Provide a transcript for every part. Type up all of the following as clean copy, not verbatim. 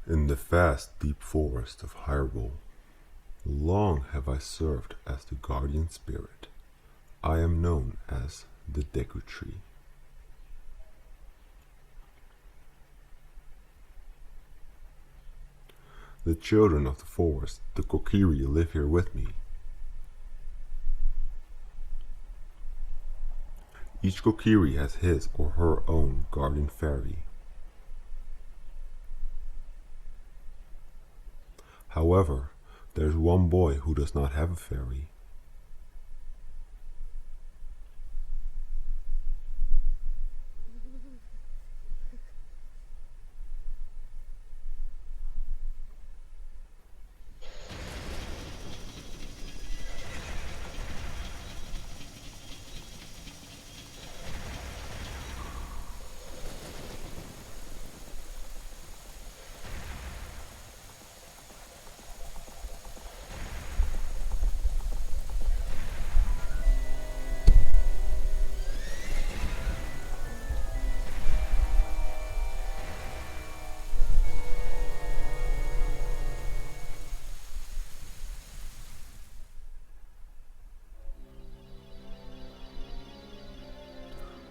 In the vast deep forest of Hyrule, long have I served as the guardian spirit. I am known as the Deku Tree. The children of the forest, the Kokiri, live here with me. Each Kokiri has his or her own guardian fairy. However, there's one boy who does not have a fairy.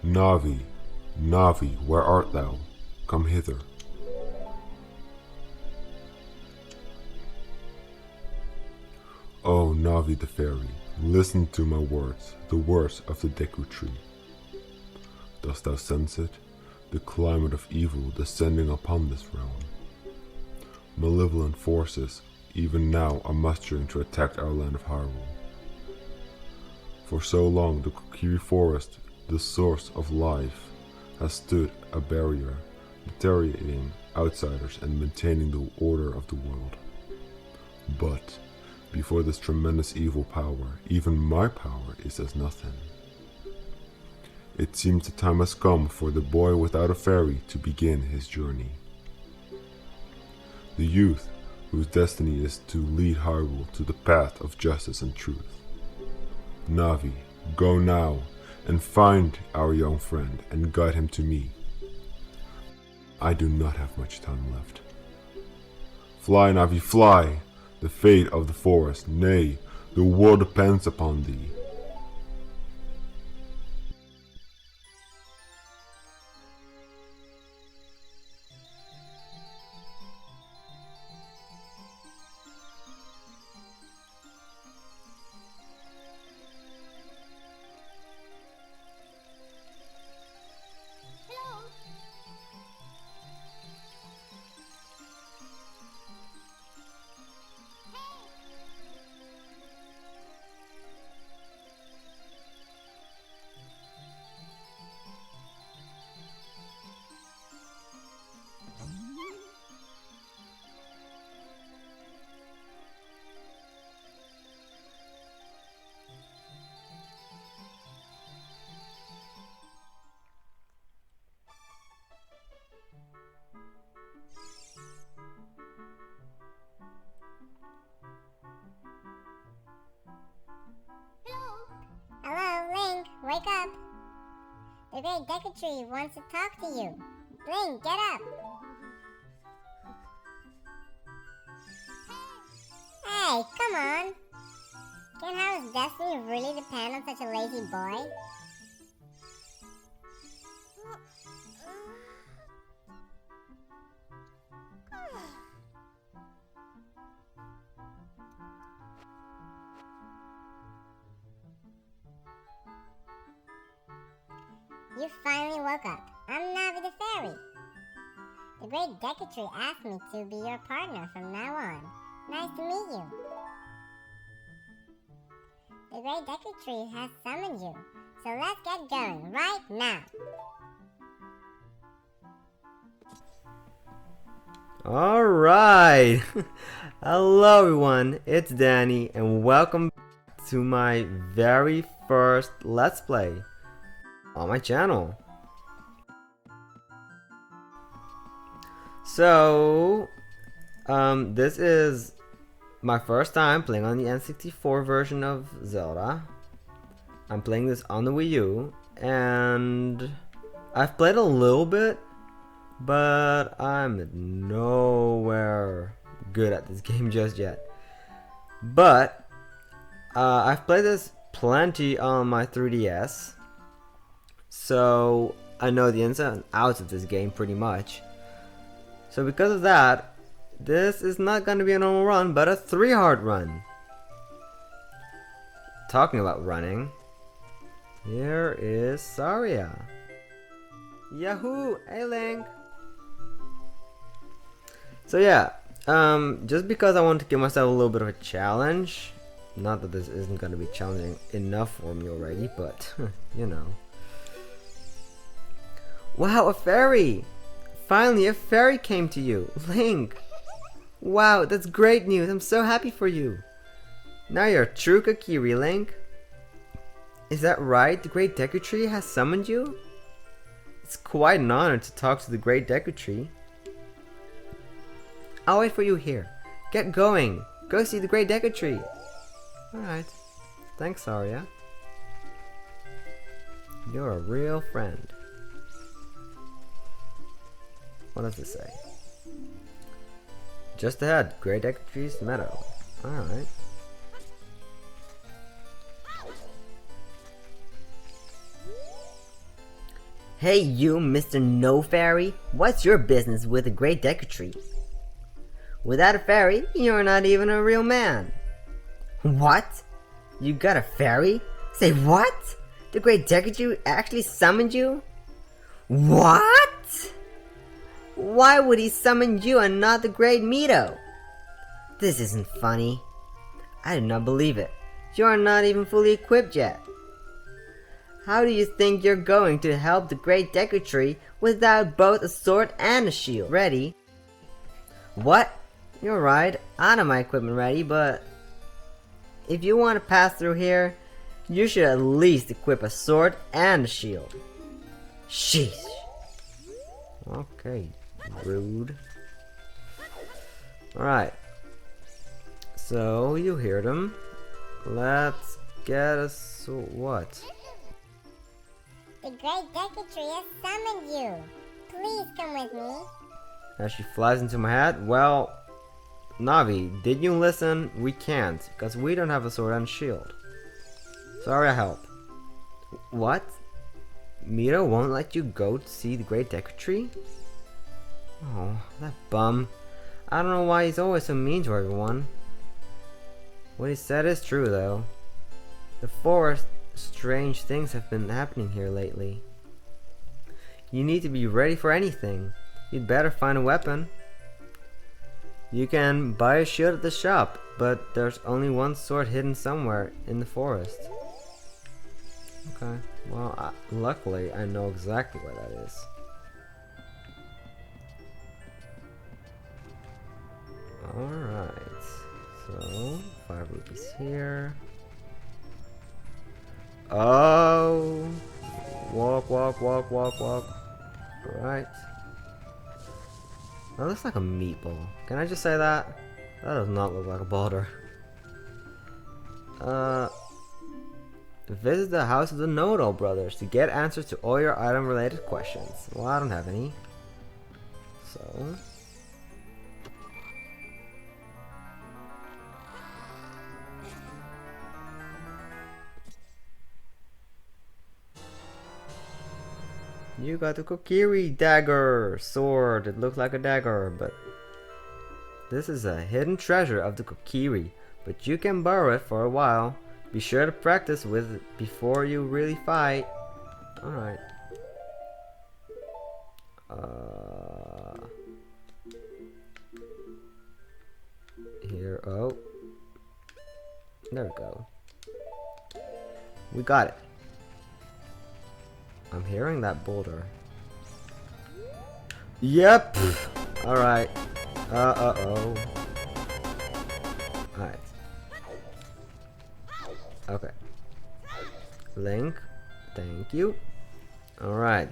Navi, Navi, where art thou? Come hither. O Navi the fairy, listen to my words, the words of the Deku Tree. Dost thou sense it? The climate of evil descending upon this realm. Malevolent forces, even now, are mustering to attack our land of Hyrule. For so long, the Kokiri Forest, the source of life, has stood a barrier, deteriorating outsiders and maintaining the order of the world. But before this tremendous evil power, even my power is as nothing. It seems the time has come for the boy without a fairy to begin his journey. The youth whose destiny is to lead Hyrule to the path of justice and truth. Navi, go now and find our young friend and guide him to me. I do not have much time left. Fly, Navi, fly! The fate of the forest, nay, the world depends upon thee. Hello, Link, wake up! The great Deku Tree wants to talk to you. Link, get up! Hey, come on! Can Haru's destiny really depend on such a lazy boy? You finally woke up. I'm Navi the Fairy. The great Deku Tree asked me to be your partner from now on. Nice to meet you. The great Deku Tree has summoned you, so let's get going right now. Alright! Hello everyone, it's Danny and welcome to my very first Let's Play on my channel. So, this is my first time playing on the N64 version of Zelda. I'm playing this on the Wii U, and I've played a little bit but I'm nowhere good at this game just yet. But I've played this plenty on my 3DS, so I know the ins and outs of this game pretty much. So because of that, this is not going to be a normal run, but a 3-hard run. Talking about running, here is Saria. Yahoo! Hey Link! So yeah, just because I want to give myself a little bit of a challenge, not that this isn't going to be challenging enough for me already, but you know. Wow, a fairy! Finally, a fairy came to you, Link! Wow, that's great news, I'm so happy for you! Now you're a true Kokiri, Link. Is that right? The Great Deku Tree has summoned you? It's quite an honor to talk to the Great Deku Tree. I'll wait for you here. Get going! Go see the Great Deku Tree! Alright. Thanks, Saria. You're a real friend. What does this say? Just ahead, Great Deku Tree's meadow. Alright. Hey you, Mr. No Fairy, what's your business with the Great Deku Tree? Without a fairy, you're not even a real man. What? You got a fairy? Say what? The Great Deku Tree actually summoned you? What? Why would he summon you and not the Great Mito? This isn't funny. I do not believe it. You are not even fully equipped yet. How do you think you're going to help the Great Deku Tree without both a sword and a shield ready? What? You're right, I have my equipment ready, but if you want to pass through here, you should at least equip a sword and a shield. Sheesh. Okay, rude. Alright. So, you heard him. Let's get a what? The Great Deku Tree has summoned you. Please come with me. As she flies into my head, well, Navi, did you listen? We can't, because we don't have a sword and shield. Sorry, I help. What? Mito won't let you go to see the Great Deku Tree? Oh, that bum. I don't know why he's always so mean to everyone. What he said is true, though. The forest, strange things have been happening here lately. You need to be ready for anything. You'd better find a weapon. You can buy a shield at the shop, but there's only one sword hidden somewhere in the forest. Okay, well, luckily I know exactly where that is. Alright, so 5 rupees here. Oh! Walk, walk, walk, walk, walk. Alright. That looks like a meatball. Can I just say that? That does not look like a boulder. Visit the house of the Know-It-All Brothers to get answers to all your item related questions. Well, I don't have any. So... you got the Kokiri dagger sword. It looks like a dagger, but this is a hidden treasure of the Kokiri, but you can borrow it for a while. Be sure to practice with it before you really fight. Alright. Here, oh. There we go. We got it. I'm hearing that boulder. Yep! Alright. Uh-oh. Alright. Okay. Link, thank you. Alright.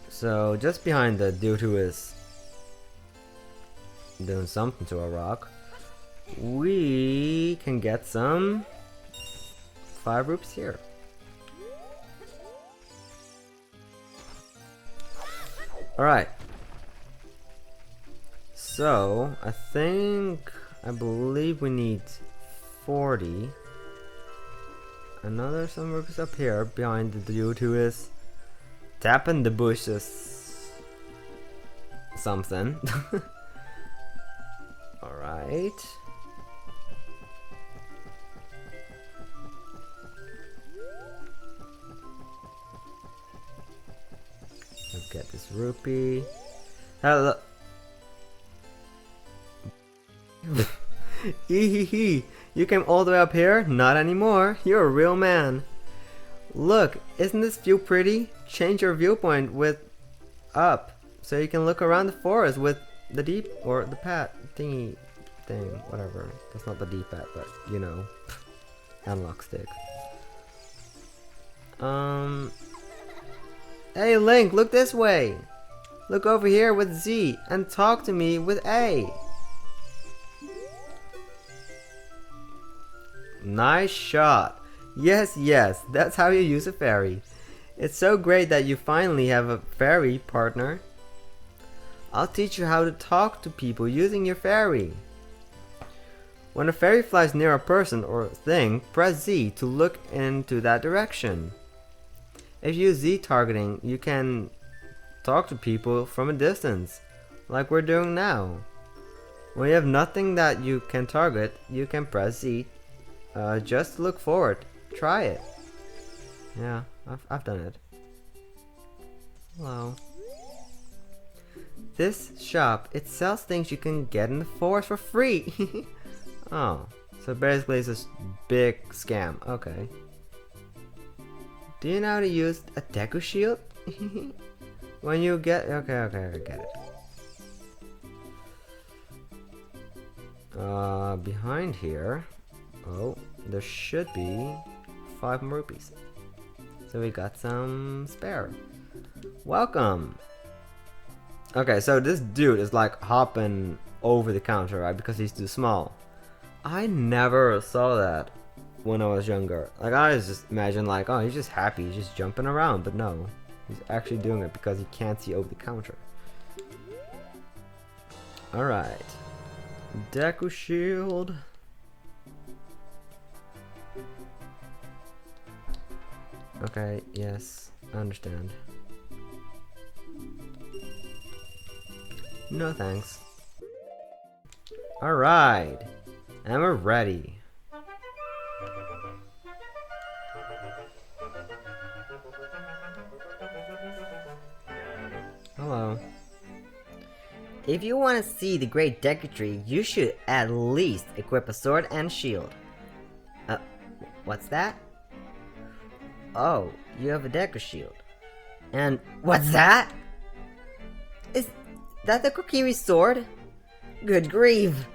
So, just behind the dude who is doing something to a rock, we can get some 5 rupees here. Alright. So, I believe we need 40. I know there's some rupees up here behind the dude who is tapping the bushes. Something. Alright. Let's get this rupee. Hello. Hee. You came all the way up here? Not anymore. You're a real man. Look, isn't this view pretty? Change your viewpoint with up so you can look around the forest with the deep or the pad thingy thing, whatever. That's not the D-pad, but you know, analog stick. Hey Link, look this way. Look over here with Z and talk to me with A. Nice shot. Yes, that's how you use a fairy. It's so great that you finally have a fairy partner. I'll teach you how to talk to people using your fairy. When a fairy flies near a person or thing, press Z to look into that direction. If you use Z targeting, you can talk to people from a distance, like we're doing now. When you have nothing that you can target, you can press Z. Just look forward. Try it. Yeah, I've done it. Hello. This shop, it sells things you can get in the forest for free. Oh, so basically it's this big scam. Okay. Do you know how to use a Deku shield? When you get... Okay, I get it. Behind here... Oh, there should be 5 more rupees. So we got some spare. Welcome! Okay, so this dude is like hopping over the counter, right? Because he's too small. I never saw that when I was younger. Like, I was just imagine like, oh, he's just happy, he's just jumping around. But no, he's actually doing it because he can't see over the counter. Alright. Deku shield. Okay, yes, I understand. No thanks. Alright, and we're ready. Hello. If you want to see the Great Deku Tree, you should at least equip a sword and shield. What's that? Oh, you have a Deku shield. And what's that? Is that the Kokiri sword? Good grief.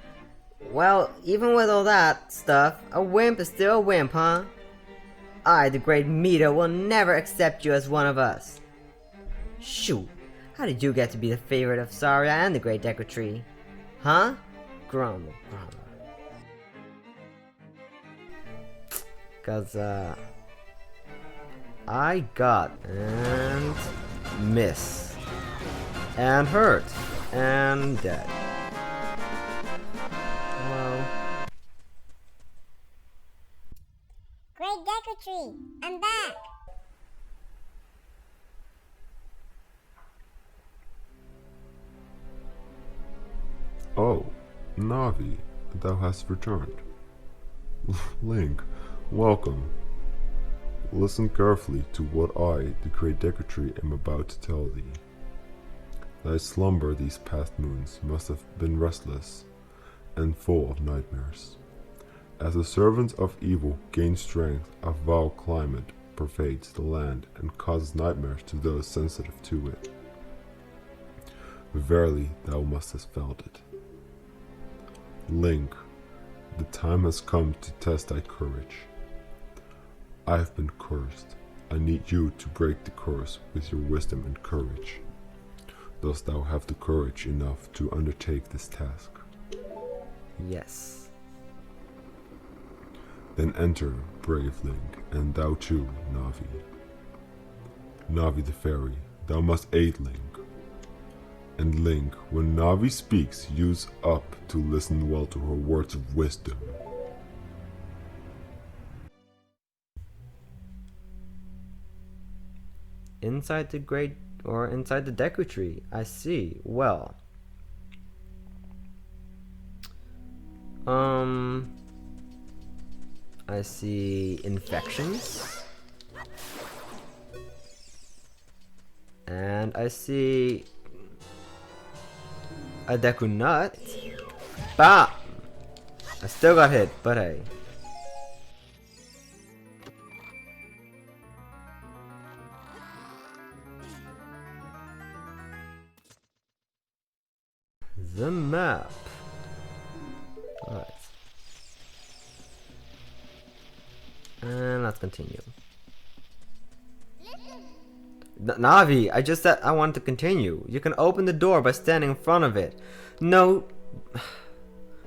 Well, even with all that stuff, a wimp is still a wimp, huh? I, the Great Mito, will never accept you as one of us. Shoot, how did you get to be the favorite of Saria and the Great Deku Tree? Huh? Grumble. Cause, I got and miss and hurt and dead. Hello. Great Deku Tree, I'm back. Oh, Navi, thou hast returned. Link, welcome. Listen carefully to what I, the Great Deku Tree, am about to tell thee. Thy slumber these past moons must have been restless and full of nightmares. As the servants of evil gain strength, a foul climate pervades the land and causes nightmares to those sensitive to it. Verily, thou must have felt it. Link, the time has come to test thy courage. I have been cursed. I need you to break the curse with your wisdom and courage. Dost thou have the courage enough to undertake this task? Yes. Then enter, brave Link, and thou too, Navi. Navi the fairy, thou must aid Link. And Link, when Navi speaks, use up to listen well to her words of wisdom. Inside the great, or inside the Deku Tree. I see. Well. I see infections. And I see a Deku Nut. Bah! I still got hit, but hey. The map. Alright. And let's continue. Navi, I just said I wanted to continue. You can open the door by standing in front of it. No.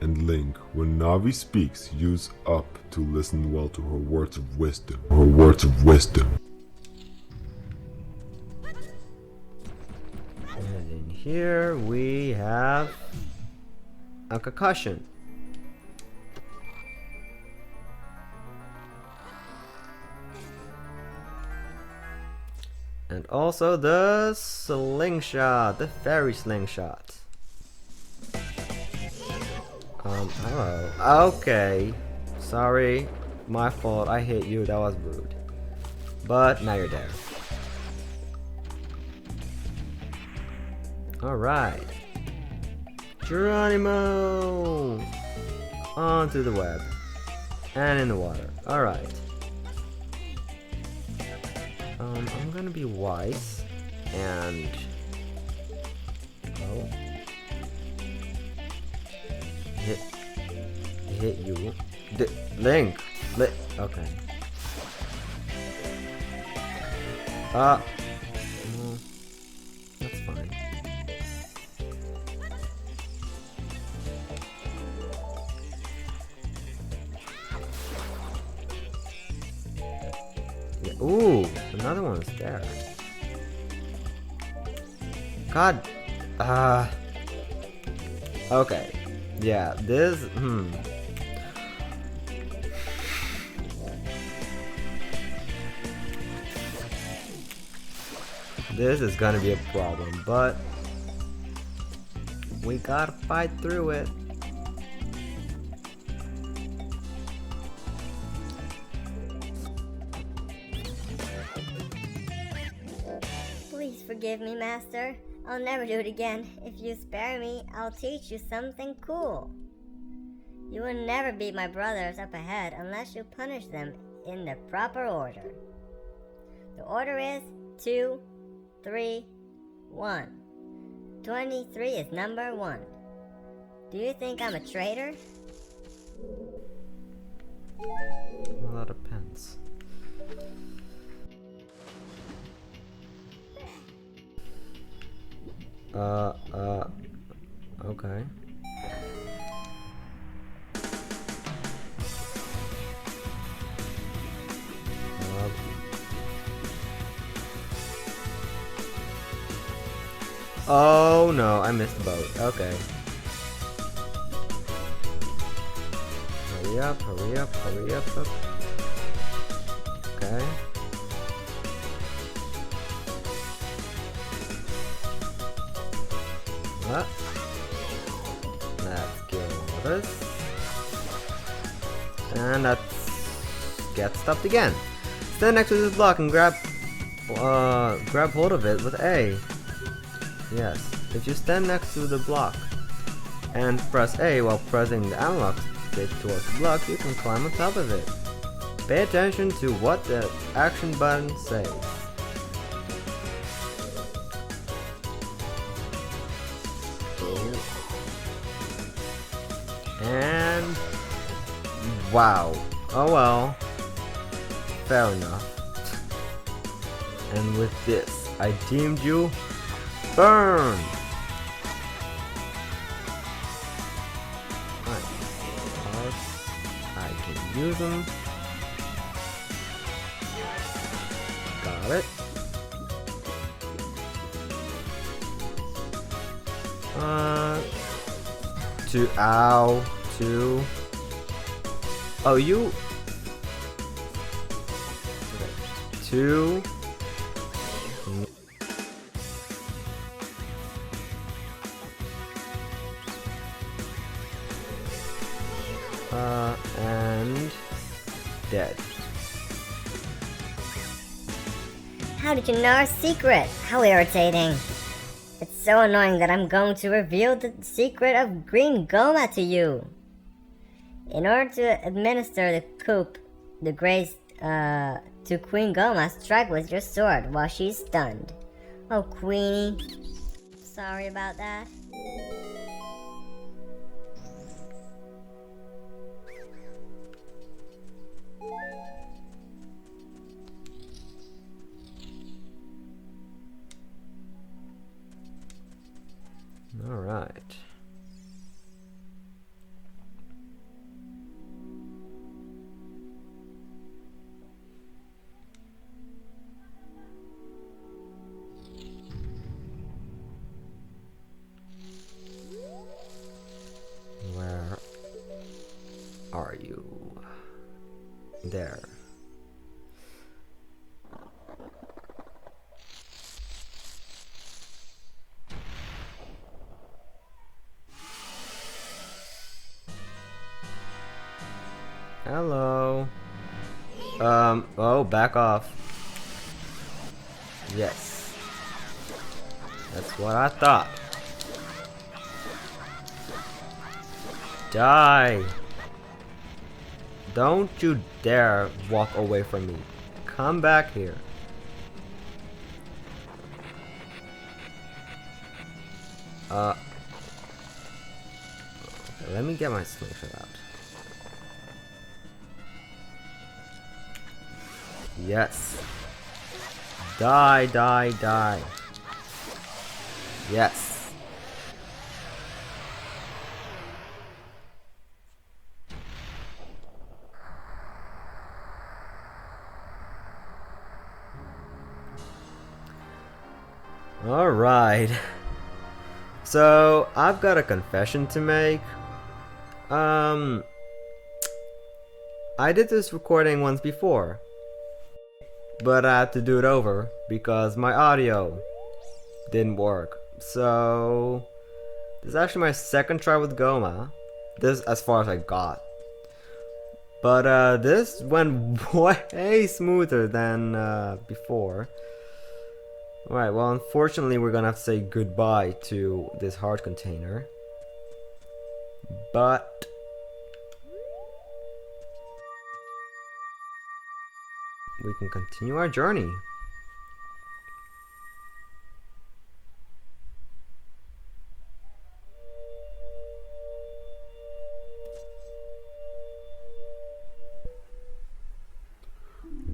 And Link, when Navi speaks, use up to listen well to her words of wisdom. Her words of wisdom. And in here we have a concussion. And also the slingshot, the fairy slingshot. Hello. Okay. Sorry. My fault. I hit you. That was rude. But now you're there. Alright. Geronimo! Onto the web. And in the water. Alright. I'm gonna be wise. And... oh. Hit you. Link! Okay. Well, that's fine. Yeah. Ooh, another one is there. God. Okay. Yeah, this. This is gonna be a problem, but we gotta fight through it. Please forgive me, Master. I'll never do it again. If you spare me, I'll teach you something cool. You will never beat my brothers up ahead unless you punish them in the proper order. The order is 2, 3, 1. 23 is number 1. Do you think I'm a traitor? A lot of pens. Okay. Oh no, I missed the boat. Okay. Hurry up, hurry up, hurry up, up. Okay. What? Let's get this. And let's get stopped again. Stand next to this block and grab hold of it with A. Yes, if you stand next to the block and press A while pressing the analog stick towards the block, you can climb on top of it. Pay attention to what the action button says. And wow. Oh well. Fair enough. And with this, I deemed you burned. I can use them. Got it. Two. Ow. Two. Oh, you. Okay. Two. And dead. How did you know our secret? How irritating. It's so annoying that I'm going to reveal the secret of Green Goma to you. In order to administer the coup, the grace to Queen Goma, strike with your sword while she's stunned. Oh, Queenie. Sorry about that. All right. Where are you? There. Hello. Oh, back off. Yes. That's what I thought. Die. Don't you dare walk away from me. Come back here. Okay, let me get my slingshot out. Yes. Die, die, die. Yes. All right. So, I've got a confession to make. I did this recording once before, but I had to do it over because my audio didn't work. So this is actually my second try with Goma. This as far as I got. But this went way smoother than before. Alright, well unfortunately we're gonna have to say goodbye to this heart container. But we can continue our journey.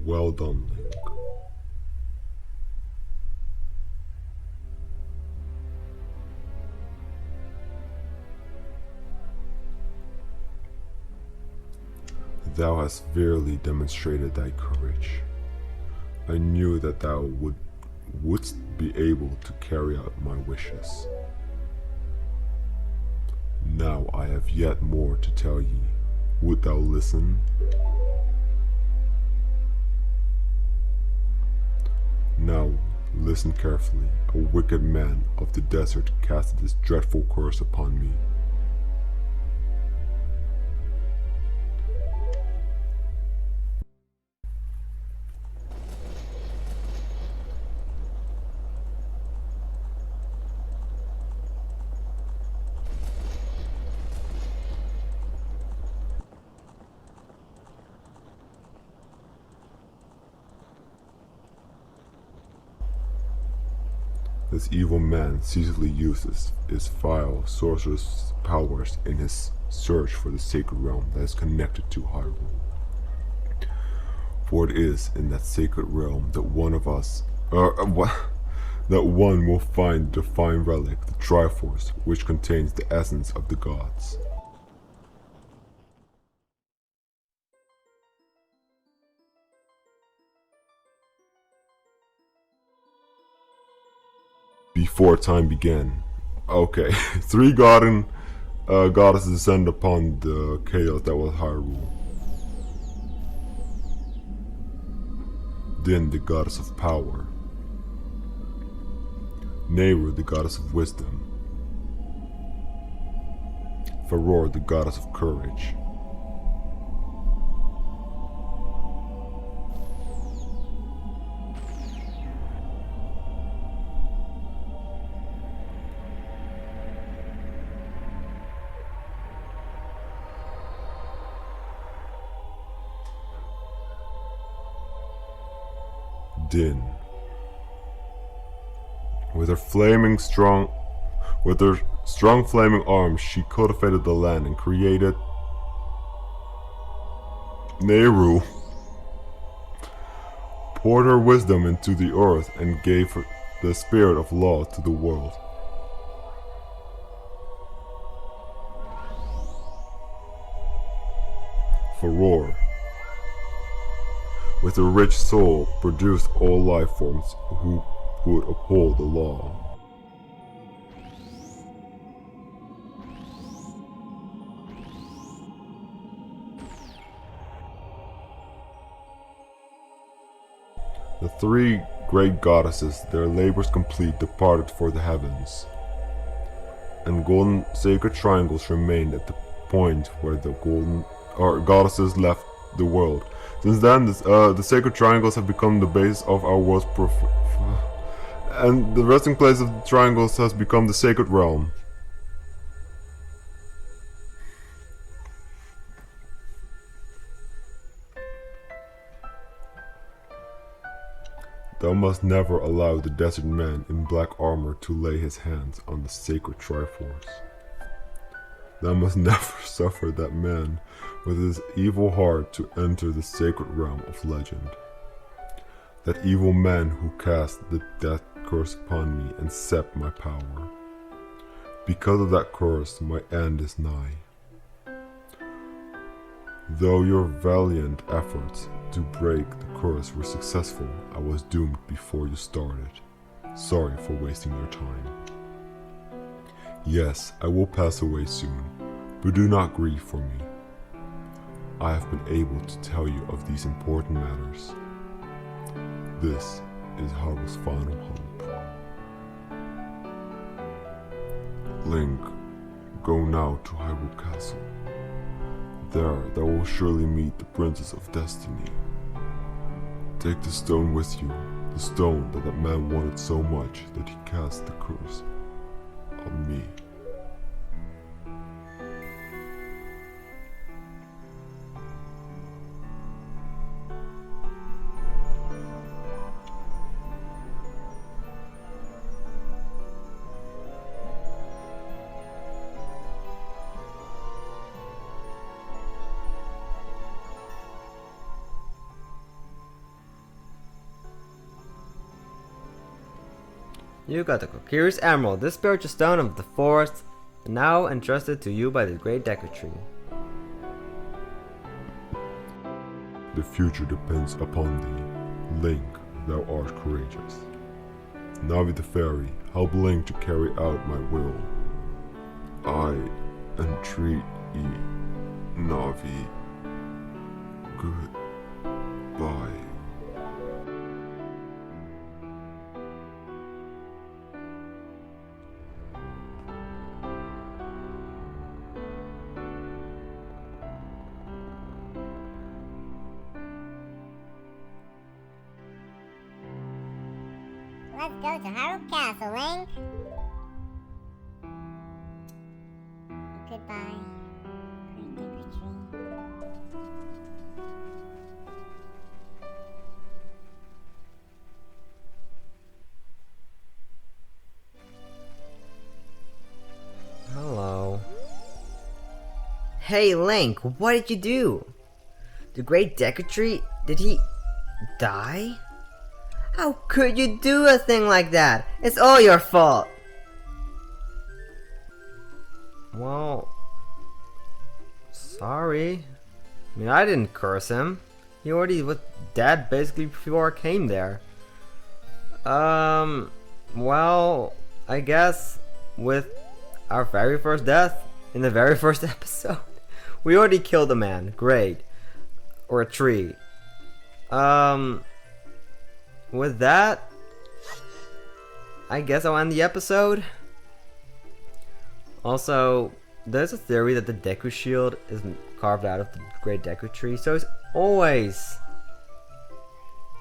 Well done, Link. Thou hast verily demonstrated thy courage. I knew that thou wouldst be able to carry out my wishes. Now I have yet more to tell ye. Would thou listen? Now listen carefully. A wicked man of the desert casted this dreadful curse upon me. This evil man ceaselessly uses his vile sorcerous powers in his search for the sacred realm that is connected to Hyrule. For it is in that sacred realm that one of us, that one will find the divine relic, the Triforce, which contains the essence of the gods. Before time began, Okay, three goddesses descend upon the chaos that was Hyrule. Din, the goddess of power. Nehru, the goddess of wisdom. Farore, the goddess of courage. Din. With her strong flaming arms, she cultivated the land and created Nehru, poured her wisdom into the earth and gave her the spirit of law to the world. Farore, with a rich soul, produced all life forms who would uphold the law. The three great goddesses, their labors complete, departed for the heavens, and golden sacred triangles remained at the point where the goddesses left the world. Since then, the sacred triangles have become the base of our world's and the resting place of the triangles has become the sacred realm. Thou must never allow the desert man in black armor to lay his hands on the sacred Triforce. Thou must never suffer that man with his evil heart to enter the sacred realm of legend. That evil man who cast the death curse upon me and sapped my power. Because of that curse, my end is nigh. Though your valiant efforts to break the curse were successful, I was doomed before you started. Sorry for wasting your time. Yes, I will pass away soon, but do not grieve for me. I have been able to tell you of these important matters. This is Hyrule's final hope. Link, go now to Hyrule Castle. There, thou will surely meet the Princess of Destiny. Take the stone with you, the stone that man wanted so much that he cast the curse on me. You got the Kokiri's Emerald, this spiritual stone of the forest, now entrusted to you by the great Deku Tree. The future depends upon thee. Link, thou art courageous. Navi the Fairy, help Link to carry out my will. I entreat ye, Navi. Goodbye. Let's go to Hyrule Castle, Link. Goodbye, Great Deku Tree. Hello. Hey Link, what did you do? The great Deku Tree, did he die? How could you do a thing like that? It's all your fault. Well, sorry. I mean, I didn't curse him. He already was dead basically before I came there. Well, I guess with our very first death in the very first episode. We already killed a man. Great. Or a tree. With that, I guess I'll end the episode. Also, there's a theory that the Deku Shield is carved out of the Great Deku Tree, so it's always...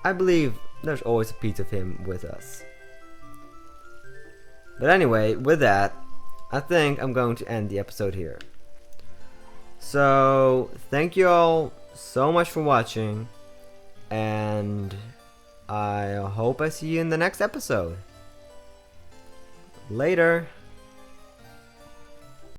I believe there's always a piece of him with us. But anyway, with that, I think I'm going to end the episode here. So, thank you all so much for watching, and I hope I see you in the next episode. Later.